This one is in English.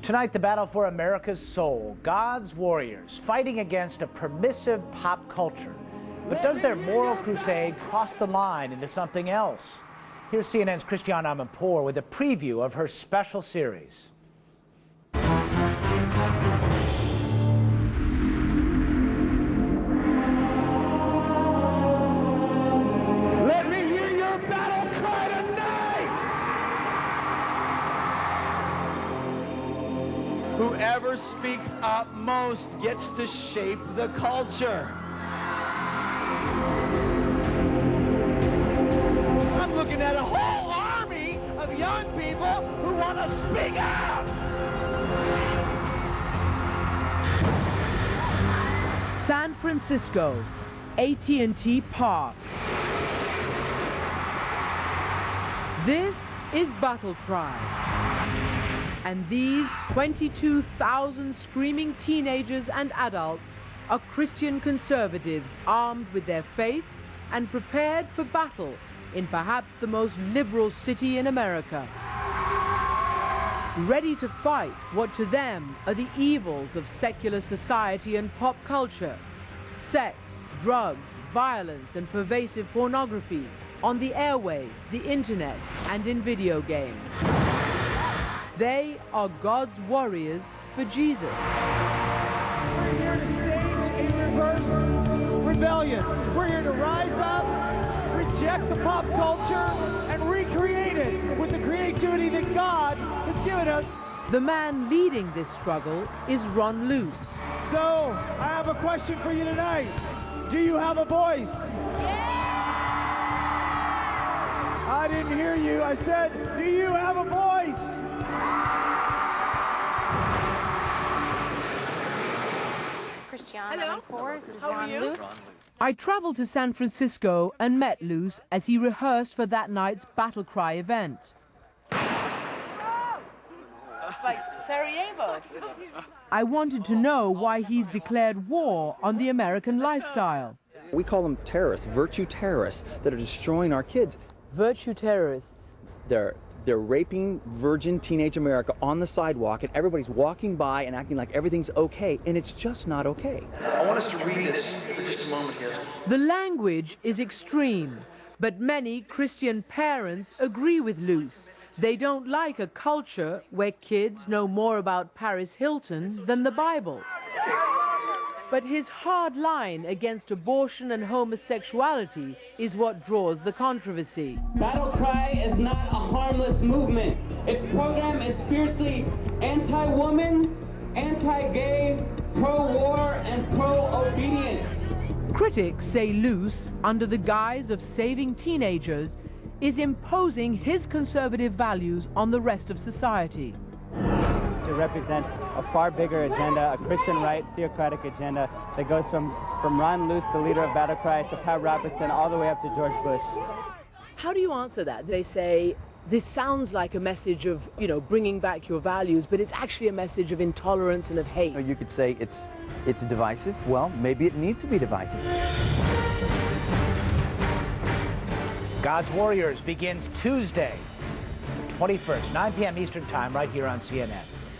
Tonight, the battle for America's soul, God's warriors fighting against a permissive pop culture. But does their moral crusade cross the line into something else? Here's CNN's Christiane Amanpour with a preview of her special series. Let me hear your battle cry tonight! Whoever speaks up most gets to shape the culture. I'm looking at a whole army of young people who want to speak out. San Francisco, AT&T Park. This is BattleCry. And these 22,000 screaming teenagers and adults are Christian conservatives armed with their faith and prepared for battle in perhaps the most liberal city in America. Ready to fight what to them are the evils of secular society and pop culture: sex, drugs, violence, and pervasive pornography on the airwaves, the internet, and in video games. They are God's warriors for Jesus. We're here to stage a reverse rebellion. We're here to rise up, reject the pop culture, and recreate it with the creativity that God has given us. The man leading this struggle is Ron Luce. So, I have a question for you tonight. Do you have a voice? I didn't hear you. I said, do you have a voice? Hello. How are you? I traveled to San Francisco and met Luce as he rehearsed for that night's BattleCry event. It's like Sarajevo. I wanted to know why he's declared war on the American lifestyle. We call them terrorists, virtue terrorists, that are destroying our kids. Virtue terrorists. They're raping virgin teenage America on the sidewalk, and everybody's walking by and acting like everything's okay, and it's just not okay. I want us to read this for just a moment here. The language is extreme, but many Christian parents agree with Luce. They don't like a culture where kids know more about Paris Hilton than the Bible. But his hard line against abortion and homosexuality is what draws the controversy. BattleCry is not a harmless movement. Its program is fiercely anti-woman, anti-gay, pro-war, and pro-obedience. Critics say Luce, under the guise of saving teenagers, is imposing his conservative values on the rest of society. To represent a far bigger agenda, a Christian right, theocratic agenda that goes from Ron Luce, the leader of BattleCry, to Pat Robertson, all the way up to George Bush. How do you answer that? They say, this sounds like a message of, bringing back your values, but it's actually a message of intolerance and of hate. You could say it's divisive. Well, maybe it needs to be divisive. God's Warriors begins Tuesday, the 21st, 9 p.m. Eastern Time, right here on CNN.